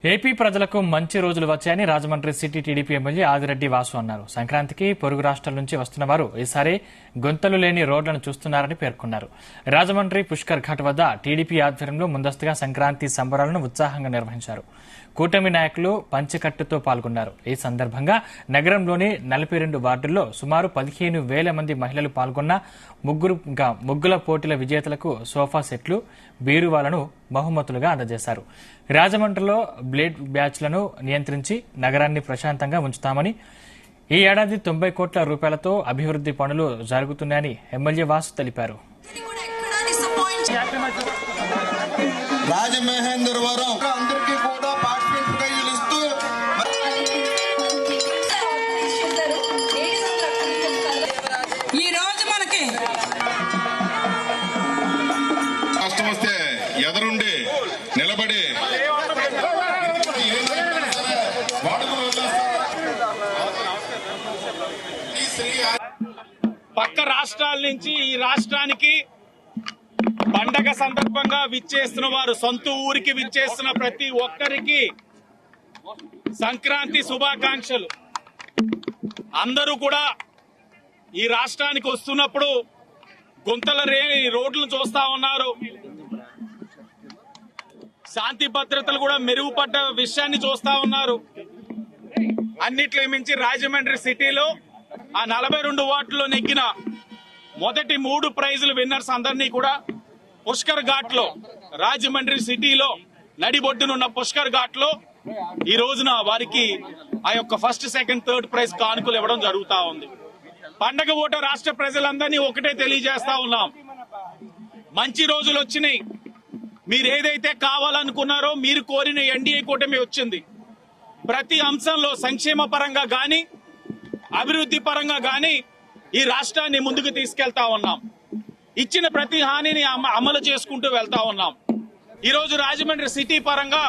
AP ప్రజలకు మంచి రోజులు వచ్చాయని Rajahmundry city TDP MLA Adireddy Vasu అన్నారు. సంక్రాంతికి పొరుగు రాష్ట్రాల నుంచి వస్తున్న వారు ఈసారి గుంతలు లేని రోడ్లను చూస్తున్నారని పేర్కొన్నారు. రాజమండ్రి పుష్కర్ ఘాట్ వద్ద టీడీపీ ఆధ్వర్యంలో ముందస్తుగా సంక్రాంతి సంబరాలను ఉత్సాహంగా నిర్వహించారు. కూటమి నాయకులు పంచెకట్టుతో పాల్గొన్నారు. ఈ సందర్భంగా నగరంలోని 42 వార్డుల్లో సుమారు 15,000 మంది మహిళలు పాల్గొన్న ముగ్గుల పోటీల విజేతలకు సోఫా సెట్లు, బీరువాలను బహుమతులుగా అందజేశారు. రాజమండ్రిలో బ్లేడ్ బ్యాచ్లను నియంత్రించి నగరాన్ని ప్రశాంతంగా ఉంచుతామని, ఈ ఏడాది 90 కోట్ల రూపాయలతో అభివృద్ది పనులు జరుగుతున్నాయని ఎమ్మెల్యే వాసు తెలిపారు. రాజమహేంద్రవరం అందరికీ కూడా పార్టిసిపేట్ ప్రైజులు ఇస్తూ ఈ రోజు మనకి కష్టం వస్తే ఎదరుండి నిలబడి పక్క రాష్ట్రాల నుంచి ఈ రాష్ట్రానికి పండగ సందర్భంగా విచ్చేస్తున్న వారు, సొంత ఊరికి విచ్చేస్తున్న ప్రతి ఒక్కరికి సంక్రాంతి శుభాకాంక్షలు. అందరూ కూడా ఈ రాష్ట్రానికి వస్తున్నప్పుడు గుంతల రోడ్లు చూస్తా ఉన్నారు. శాంతి భద్రతలు కూడా మెరుగుపడ్డ విషయాన్ని చూస్తా ఉన్నారు. అన్నిట్లో మించి రాజమండ్రి సిటీలో ఆ 42 వార్డుల్లో నెగ్గిన మొదటి 3 ప్రైజులు విన్నర్స్ అందరినీ కూడా పుష్కర్ ఘాట్ లో, రాజమండ్రి సిటీలో నడిబొడ్డునున్న పుష్కర్ ఘాట్ లో ఈ రోజున వారికి ఆ యొక్క ఫస్ట్, సెకండ్, థర్డ్ ప్రైజ్ కానుకలు ఇవ్వడం జరుగుతా ఉంది. పండగ పూట రాష్ట్ర ప్రజలందరినీ ఒకటే తెలియజేస్తా ఉన్నాం, మంచి రోజులు వచ్చినాయి. మీరు ఏదైతే కావాలనుకున్నారో, మీరు కోరిన ఎన్డీఏ కూటమి వచ్చింది. ప్రతి అంశంలో సంక్షేమ పరంగా గాని, అభివృద్ధి పరంగా గాని ఈ రాష్ట్రాన్ని ముందుకు తీసుకెళ్తా ఉన్నాం. ఇచ్చిన ప్రతి హామీని అమలు చేసుకుంటూ వెళ్తా ఉన్నాం. ఈ రోజు రాజమండ్రి సిటీ పరంగా